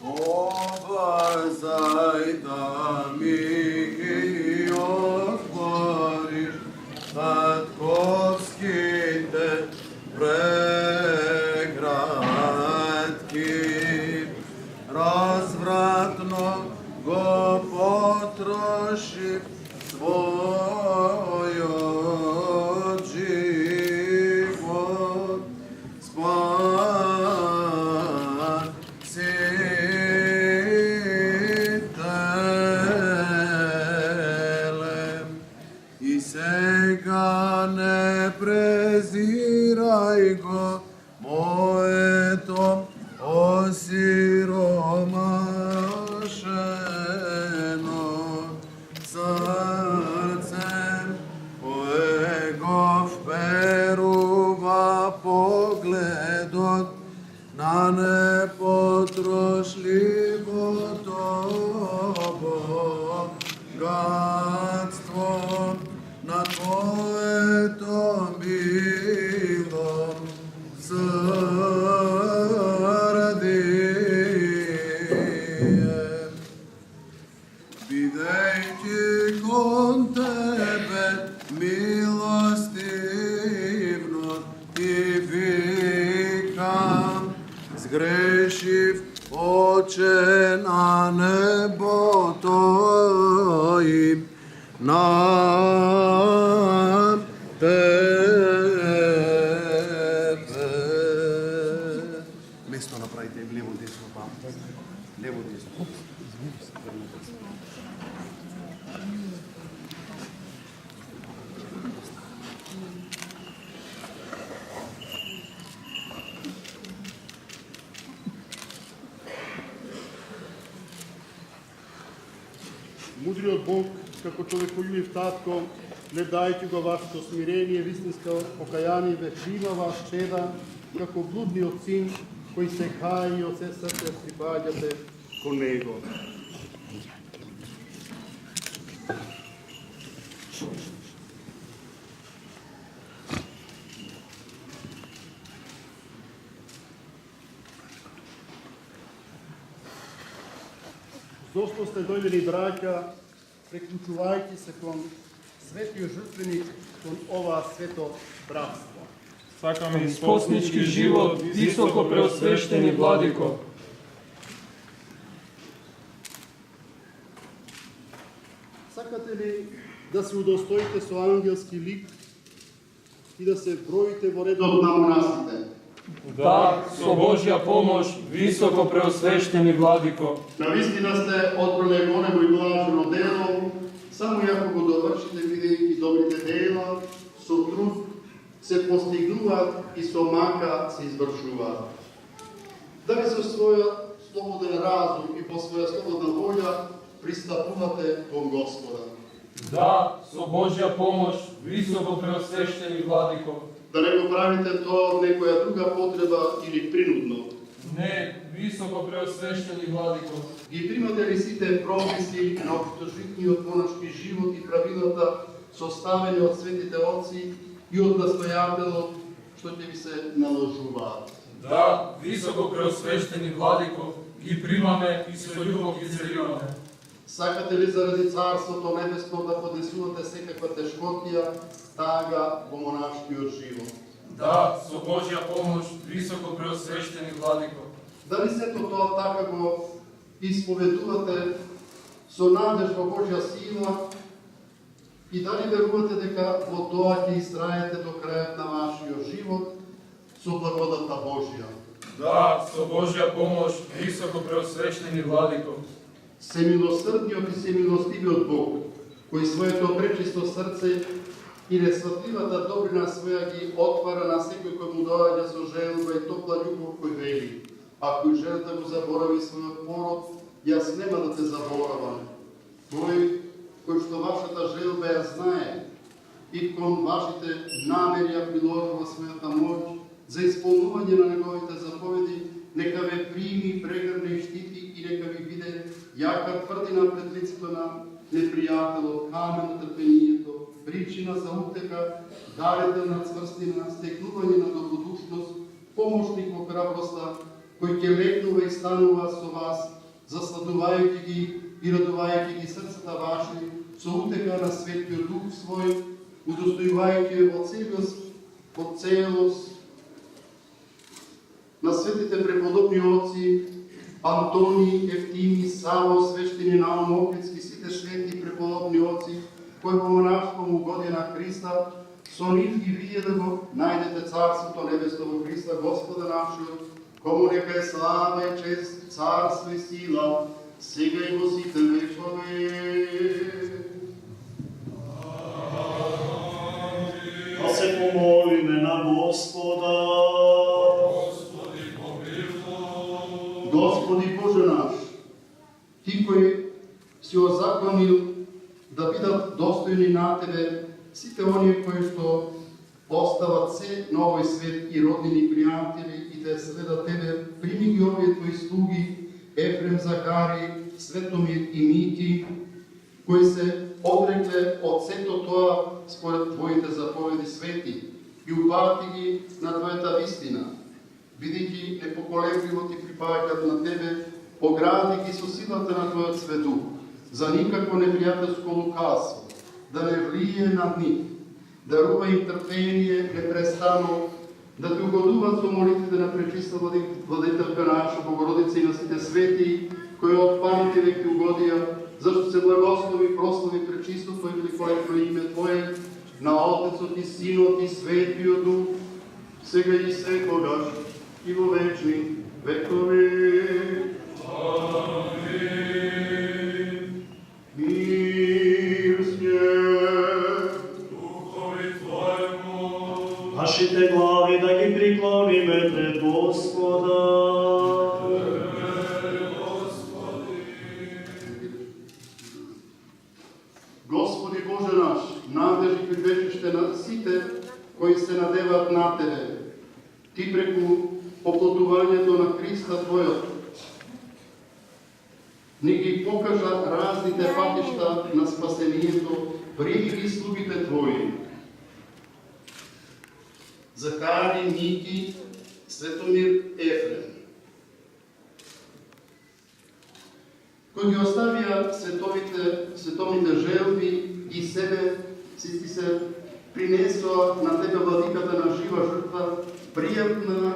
Обрзай да ми ги отвориш татковските преградки. Развратно го потрошив својот живот. Спасителем. И сега не презирај го моето осиромашено срцем, кое го вперува погледот на непотрошливото богатство на Твоето мило сърдие. Бидејќи кон Тебе милостивно Ти викам, сгрешив Оче на небото и на Тебе. Место направите лево десно, па. Лево десно. Мудриот Бог, како човеколюбив татко, гледајќи го вашето смирение, вистинско покаяние, ве прима вас чеда, како блудниот син, кој се кае и од се срце припаѓате кон него. Зошто сте дојдени, браќа, преклучувајќи се кон светиот жртвеник, кон ова свето братство. Сакаме испоснички живот, високо преосвещени владико. Сакате ли да се удостоите со ангелски лик и да се броите во редот на монасите? Да, со Божја помош, високо преосвещени владико. Навистина сте одбране големо и блажено дело, само ако го довршите, бидејќи добрите дела со труд се постигнуваат и со мака се извршуваат. Да ви со својот слободен разум и по своја слободна волја пристапувате кон Господа. Да, со Божја помош, високо преосвещени владико. Да не го правите тоа од некоја друга потреба или принудно. Не, високо преосвещени владико. Ги примате ли сите прописи на општожитниот монашки живот и правилата составени од светите отци и од настојателот што ќе ви се наложуваат? Да, високо преосвещени владико, ги примаме и со љубов ги целуваме. Сакате ли заради Царството Небесно да поднесувате секаква тешкотија, тага во монашкиот живот? Да, со Божја помош, високо преосвещени владико. Дали сето тоа така го исповедувате со надеж во Божја сила и дали верувате дека во тоа ќе истраете до крајот на вашиот живот со благодата Божја? Да, со Божја помош, високо преосвещени владико. Се милосрдниот и се милостивиот Бог, кој своето пречисто срце и несватливата добрина своја ги отвара на секој кој му доаѓа со желба и топла љубов, кој вели: ако жели да го заборави својот пород, јас нема да те заборавам. Тој кој што вашата желба ја знае и кон вашите намери ја приложува својата моќ за исполнување на неговите заповеди, нека ве прими, прегрне и штити и нека ви биде јака тврдина пред лицето на непријателот, камен на трпението, причина за утека, дарител на цврстина, стекнување на добродушност, помошник во храброста, кој ќе легнува и станува со вас, засладувајќи ги и радувајќи ги срцата ваши, со утега на Светиот Дух свој, удостојувајќи во целост на светите преподобни отци, Антони, Евтими, Саво, свештени Наум Охридски, сите свети преподобни отци, кои во монашком угоди на Христа, со нив и вие да го најдете Царството Небесно во Христа, Господа нашиот, кому нека е слава и чест, царство и сила, сега и во сите векове. Да се помолиме на Господа. Господи Боже наш, Ти кој си озаконил да бидат достојни на Тебе сите оние кои што остават се на овој свет и роднини и пријатели и да следат Тебе, прими ги овие Твои слуги, Ефрем, Захари, Светомир и Мики, кои се одрекле од сето тоа според Твоите заповеди свети и упати ги на Твојата вистина, бидејќи непоколебливо Ти припаѓаат на Тебе, огради ги со силата на Твојот свету, за никакво непријателско лукавство, да не влие над нив, дарува им трпение непрестанно, да Ти угодуваат со молитвите на пречиста владетелка наша, Богородица и на сите свети, кои од паните веки угодија, зашто се благослови, прослави пречистото и великолепно име Твое, на Отецот и Синот и Светиот Дух, сега и секогаш и во вечни векове. Амин. Мир с Духови Твоему, Нашите глави да ги приклониме пред Господа. Господи Боже наш, надеж и прибежиште на сите кои се надеваат на Тебе, Ти преку поплотувањето на Христа Твојот, ни ги покажа разните патишта на спасението, прими ги слугите Твои. Захари, Мики, Светомир, Ефрем, кои ги оставија световните желби и себе, си ти се принесоа на Тебе владиката на жива жртва, пријатна,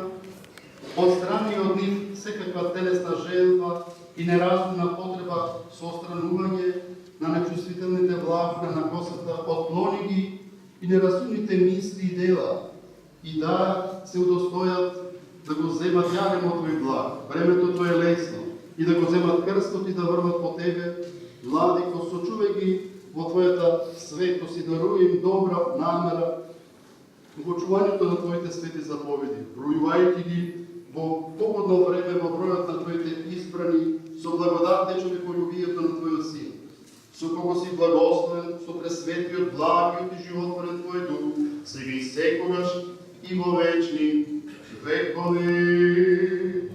отстрани од нив секаква телесна желба и неразумна потреба со отстранување на нечувствителните влакна на косата, отклони ги и неразумните мисли и дела, и да се удостојат да го земат јагемо Твој благ, времето Твое лесно, и да го земат крстот и да врват по Тебе, Владико, сочувај ги во Твојата светост и даруј им добра намера во чувањето на Твоите свети заповеди, бројувајќи ги во погодно време во бројот на Твоите избрани, со благодат тече во љубието на Твојот Син, со кого си благословен, со пресветиот, благиот и животворен Твој Дух, сега и секогаш и во вечни векови.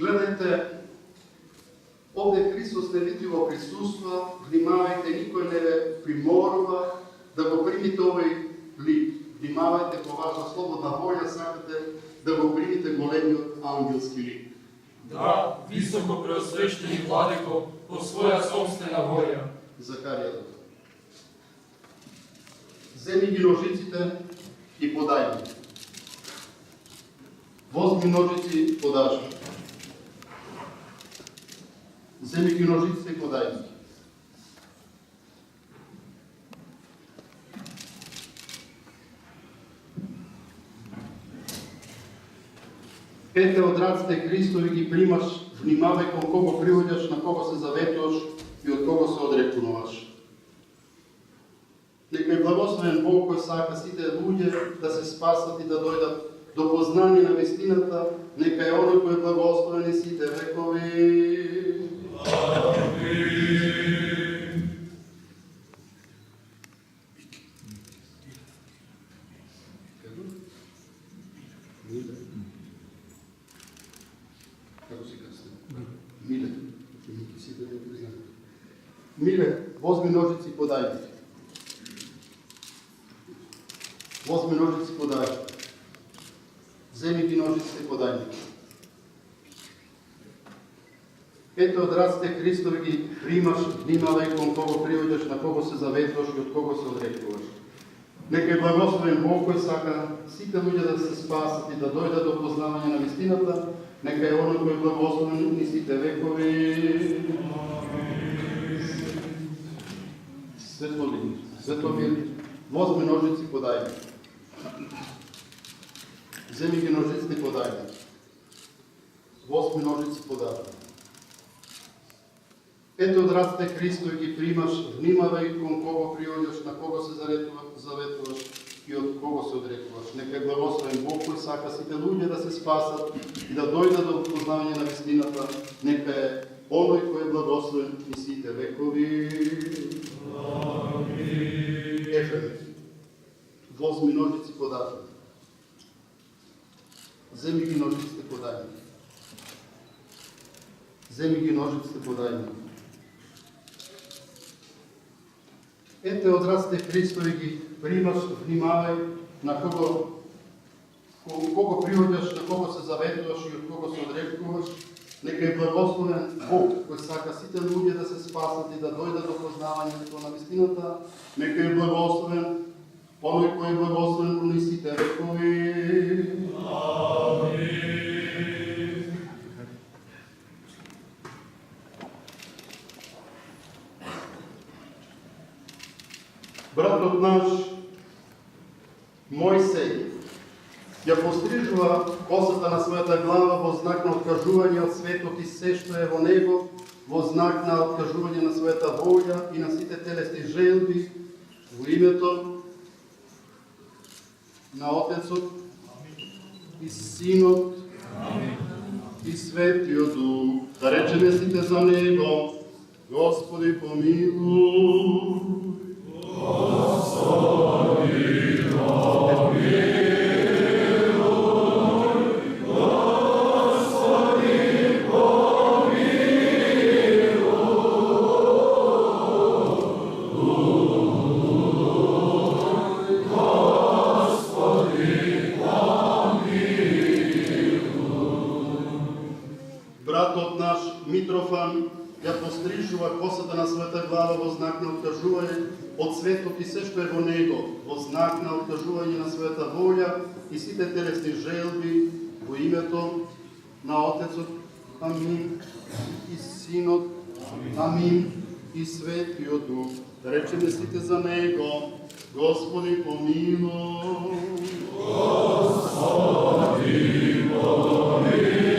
Гледајте, овде Христос невидливо присуства, внимавајте, никој не ве приморува да го примите овој лик. Внимавајте, по ваша слободна волја сакате да го примите големиот ангелски лик. да, високо преосвещени Владико, по своја собствена волја. Захарија. Земи ги ножиците и подај ги. Возми ножици, подажи. Земи ги ножиците и подај ги. Ете од раците Христови ги примаш, внимавај кон кого приводиш, на кого се заветуваш и од кого се одрекунуваш. Нека и благословен Бог кој сака сите луѓе да се спасат и да дојдат до познање на вистината, нека е оној кој е благословен и сите векови. Kako si kasno? Mile. Mile, возьми ножицы и подай. Возьми ножицы и подай. Вземи ги ножиците и подай. Ето од раците Христови ги примаш, внимавај кон кого приоѓаш, на кого се заветуваш и од кого се одрекуваш. Нека е благословен Бог кој сака сите луѓе да се спасат и да дојдат до познавање на вистината. Нека е оној кој е благословен и сите векови. Светломир, возьми ножици и подај. Вземи ги ножиците и подај. Возьми ножици и подај. Ето од раците Христови ги примаш, внимавај кон кого приоѓаш, на кого се заветуваш и од кого се одрекуваш. Нека е благословен Бог кој сака сите луѓе да се спасат и да дојдат до познавање на вистината. Нека е оној кој е благословен и сите векови. Ефрем, возьми ножици подај. Земи ги ножиците подај. Земи ги ножиците подај. Ете од раците Христови ги примаш, внимавај на кого приоѓаш, на кого се заветуваш и од кого се одрекуваш. Нека е благословен Бог кој сака сите луѓе да се спасат и да дојдат до познавањето на вистината. Нека е благословен оној кој е благословен кон сите векови. Амин. Братот наш Мојсей ја пострижува косата на својата глава во знак на откажување од светот и се што е во него, во знак на откажување на својата волја и на сите телесни желби, во името на Отецот и Синот и Светиот Дух. Да речеме сите за него: Господи помилуј. Братот наш Митрофан ја пострижува косата на својата глава во знак на откажување од светот и се што е во него, во знак на откажување на својата волја и сите телесни желби, во името на Отецот, Амин, и Синот, Амин, и Светиот Дух. Да речеме сите за него: Господи помилуј. Господи помилуј.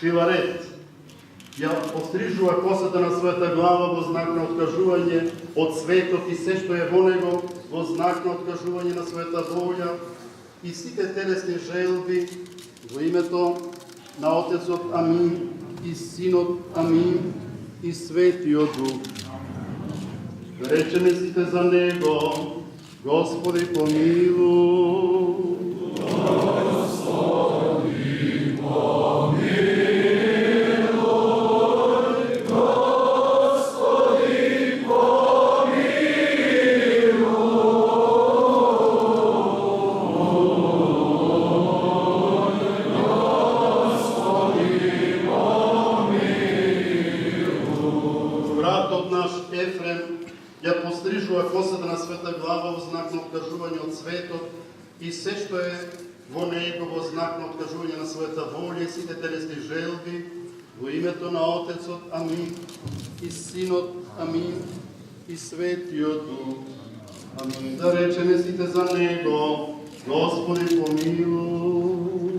Филарет ја пострижува косата на својата глава во знак на откажување од светот и се што е во него, во знак на откажување на својата волја и сите телесни желби, во името на Отецот, Амин, и Синот, Амин, и Светиот Дух. Речеме сите за него: Господи помилуј. Господи помилуј. Ја пострижува косата на својата глава во знак на откажување од светот и се што е во него, во знак на откажување на својата волја и сите телесни желби, во името на Отецот, Амин, и Синот, Амин, и Светиот Дух. Амин. Да речеме сите за него: Господи помилуј.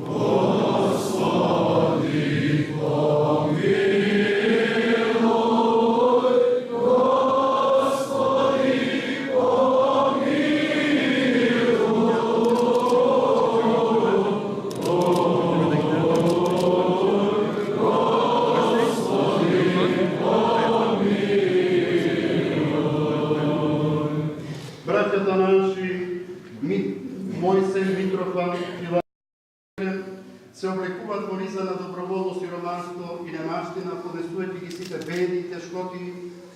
Господи помилуј. наши, Мојсей, Митрофан, Филарет, се облекуваат во риза на доброволно сиромаштво и немаштина, поднесувајќи ги сите беди и тешкоти,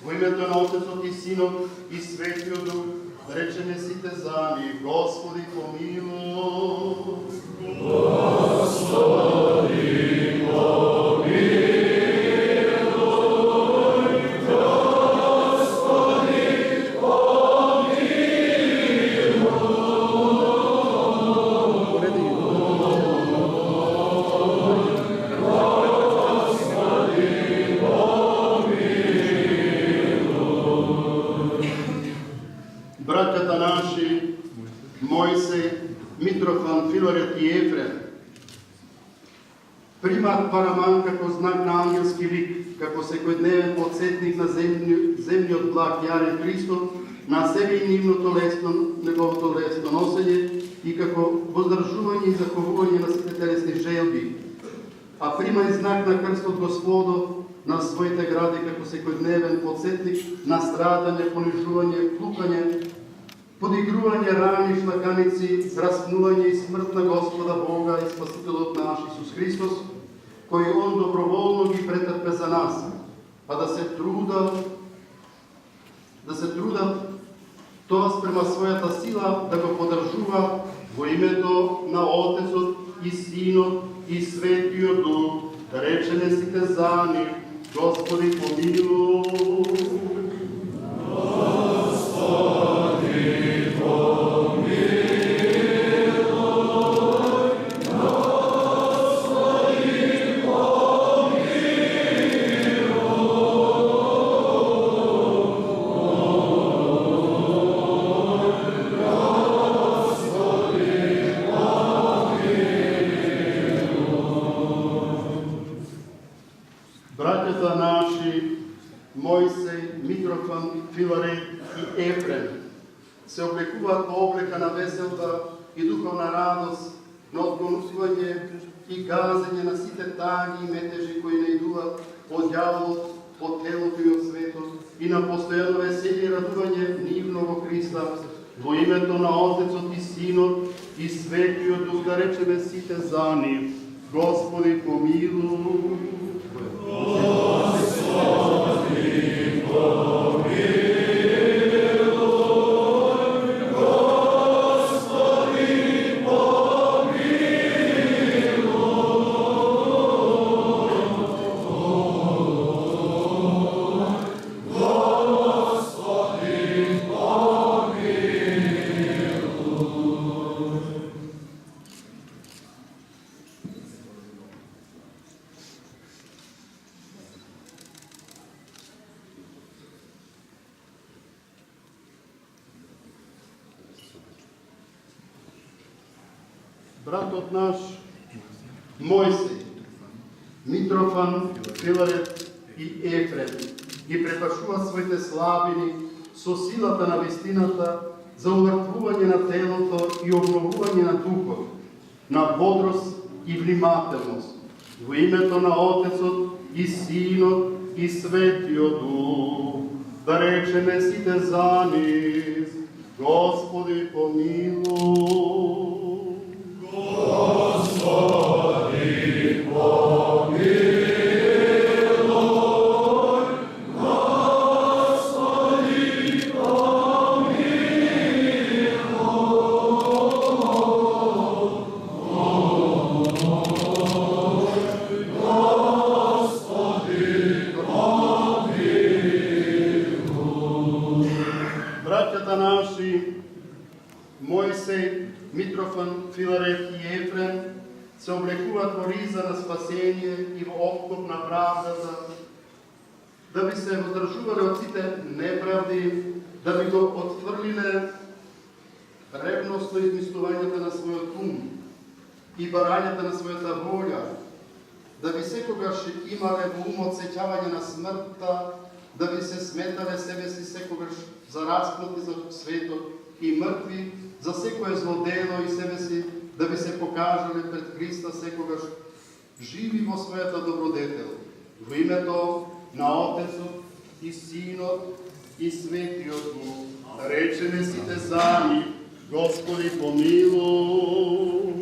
во името на Отецот и Синот и Светиот Дух, речене сите за ни, Господи помилуј. Господи помилуј. Браќата наши, Мојсей, Митрофан, Филарет и Ефрем, примат параман како знак на ангелски лик, како секојдневен подсетник на земниот благ јарен Христос, на себе и неговото лесно носење и како воздржување и заховување на сите телесни желби, а прима и знак на крстот Господов на своите гради како секојдневен подсетник на страдање, понижување, плукање, подигрување рани, шлаканици, распнување и смрт на Господа Бога и Спасителот наш Исус Христос, кој Он доброволно ги претрпе за нас, а да се трудат тоа спрема својата сила да го подржува во името на Отецот и Синот и Светиот Дух, да речене сите за нив, Господи помилуј. Господи помилуј. Господи Браќата наши, Мојсей, Митрофан, Филарет и Ефрем, се облекуваат во облека на веселба и духовна радост, на одгонување и газење на сите таги и метежи кои не идуваат од ѓаволот, од телото и од светот, и на постојано веселие и радување нивно во Христа, во името на Отецот и Синот и Светиот Дух, да речеме сите за нив, Господи помилуј. Господи помилуј. Братот наш, Мојсей, Митрофан, Филарет и Ефрем ги препашува своите слабини со силата на вистината за умртвување на телото и обновување на духот, на бодрост и внимателност, во името на Отецот и Синот и Светиот Дух, да речеме сите за нив, Господи помилуј. Господи помилуј, Господи помилуј. Господи помилуј. Браќата наши, Мојсей, Митрофан, Филарет и Ефрем се облекуваат во риза на спасение и во опкоп на правдата, да би се воздржувале од сите неправди, да би го отфрлиле ревносно измислувањата на својот ум и барањата на својата волја, да би секогаш имале во умот сеќавање на смртта, да би се сметале себе си секогаш за распнати за светот и мртви за секое злодело и себе си, да би се покажале пред Христа секогаш живи во својата добродетел, во името на Отецот и Синот и Светиот Дух, речеме сите за нив, Господи помилуй.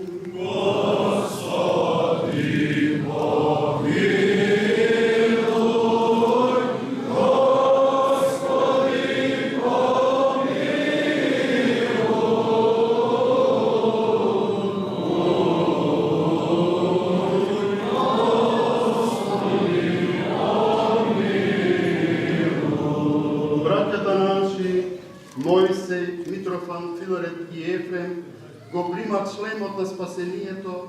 Братята наши, Моисей, Митрофан, Филарет и Ефрем го примат шлемот на спасението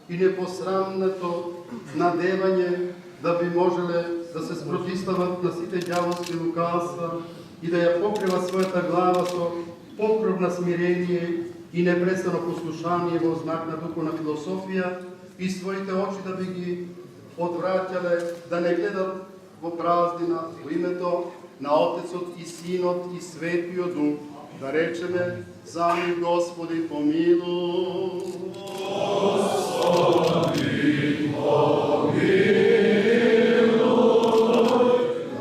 и непосрамното надевање да би можеле да се спротистават на сите ѓаволски лукавства и да ја покрива својата глава со покров на смирение и непрестано послушание во знак на духовна философија и своите очи да би ги одвраќале да не гледат во празднина во името на Отецот и Синот и Светиот Дух, да речеме за ни Господи помилуй. Господи помилуй.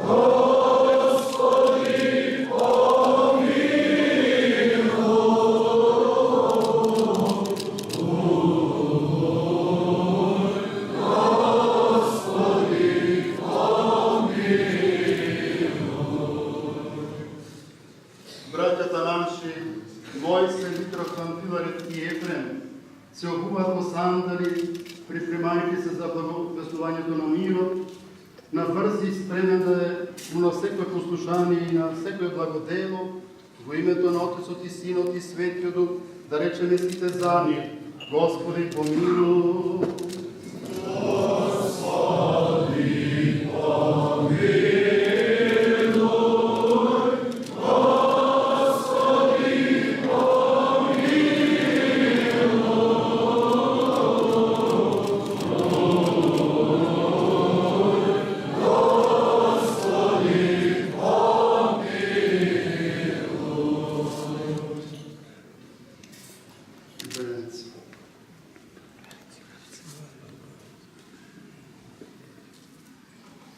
Господи браќата наши, Мојсе, Митрофан, Филарет и Ефрем, се обуваат во сандали, припремајќи се за благовестувањето на мирот, на брзи и спремен да е на секој послушание и на секој благодело, во името на Отецот и Синот и Светиот Дух, да речеме сите за нив, Господи помилуй. Господи помилуй.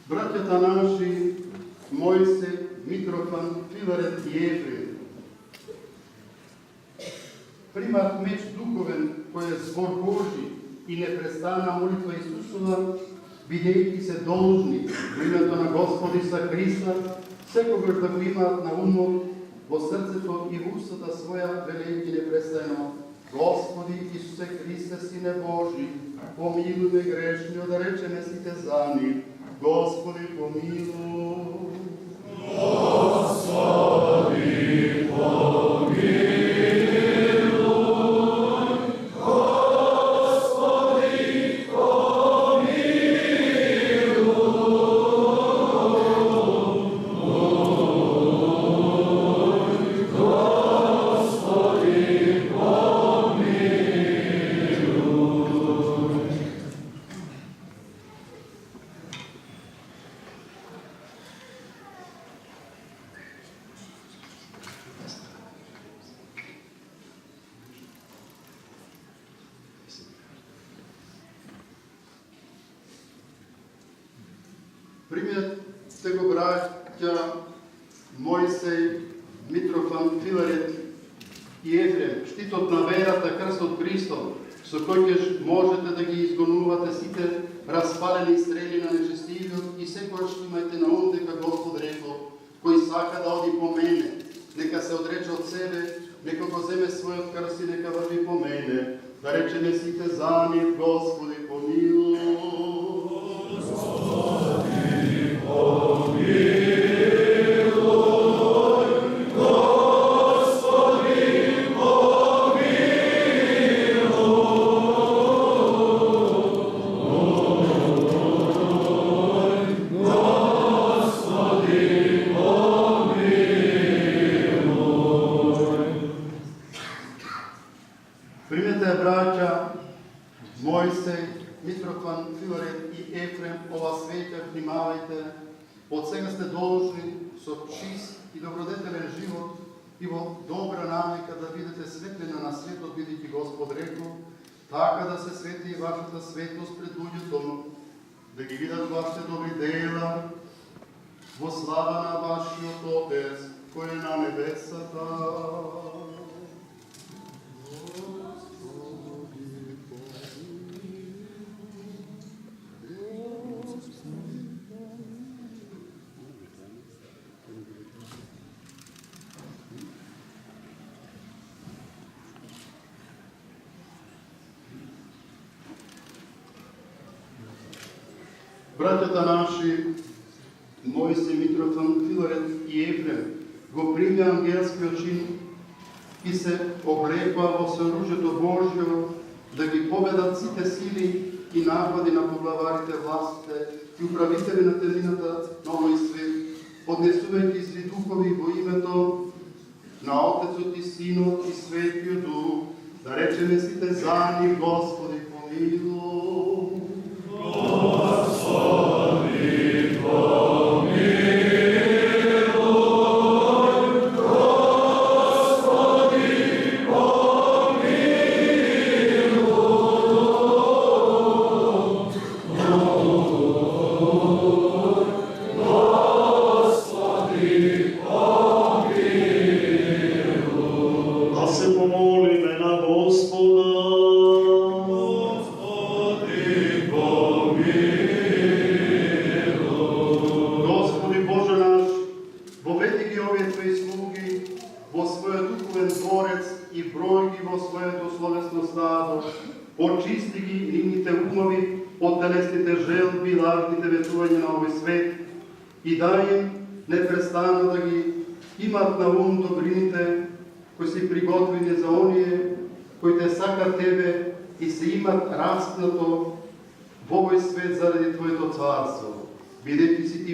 Браќата наши, Мојсе, Митрофан, Филарет и Ефрем, примат меч духовен кој е збор Божи и непрестанна молитва Исусова, бидејќи се должни во името на Господи са Христа, секогаш да го имаат на умот, во срцето и во устата своја, велејќи непрестанно: Господи Исусе Христе, Сине Божи, помилуј ме грешниот, да речеме сите за нив, Господи помилуй. Господи помилуй. Господи помилуй. Господи помилуй. Примете го, браќа Мојсей, Митрофан, Филарет и Ефрем, штитот на верата, крстот Христов, со кој ќе можете да ги изгонувате сите распалени стрели на нечестивиот, и секојаш имајте на ум дека Господ рекол: кој сака да оди по мене, нека се одрече од себе, нека го земе својот крст и нека врви по мене. Да речеме сите за нив, Господи помилуй. Господи помилуй. Примете, браќа Мојсей, Митрофан, Филарет и Ефрем, ова свеќа, внимавајте, од сега сте должни со чист и добродетелен живот и во добра навика да бидете светлина на светот, бидејќи Господ рекол: така да се свети и вашата светост пред луѓето, да ги видат вашите добри дела во слава на вашиот Отец кој е на небесата. братята наши, Моисей, Митрофан, Филарет и Ефрем, го прими ангелскиот чин и се облекува во сооружјето Божјо да ги победат сите сили и напади на поглаварите, властите и управители на телината на овој свет, поднесувајќи зли духови во името на Отецот и Синот и Светиот Дух, да речеме сите заедно: Господи помилуј. Господи помилуј. Очисти ги нивните умови од телесните желби и лажните ветувања на овој свет и дај им непрестанно да ги имат на ум добрините кои си приготвени за оние кои те сакат тебе и се имат распнато во овој свет заради Твоето царство. Бидејќи си ти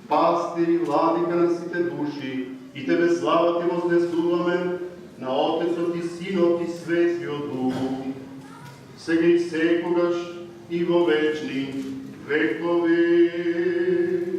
пастир и владика на сите души и тебе слава ти вознесуваме на Отецот и Синот и Светиот Дух, сега и секогаш и во вечни векови.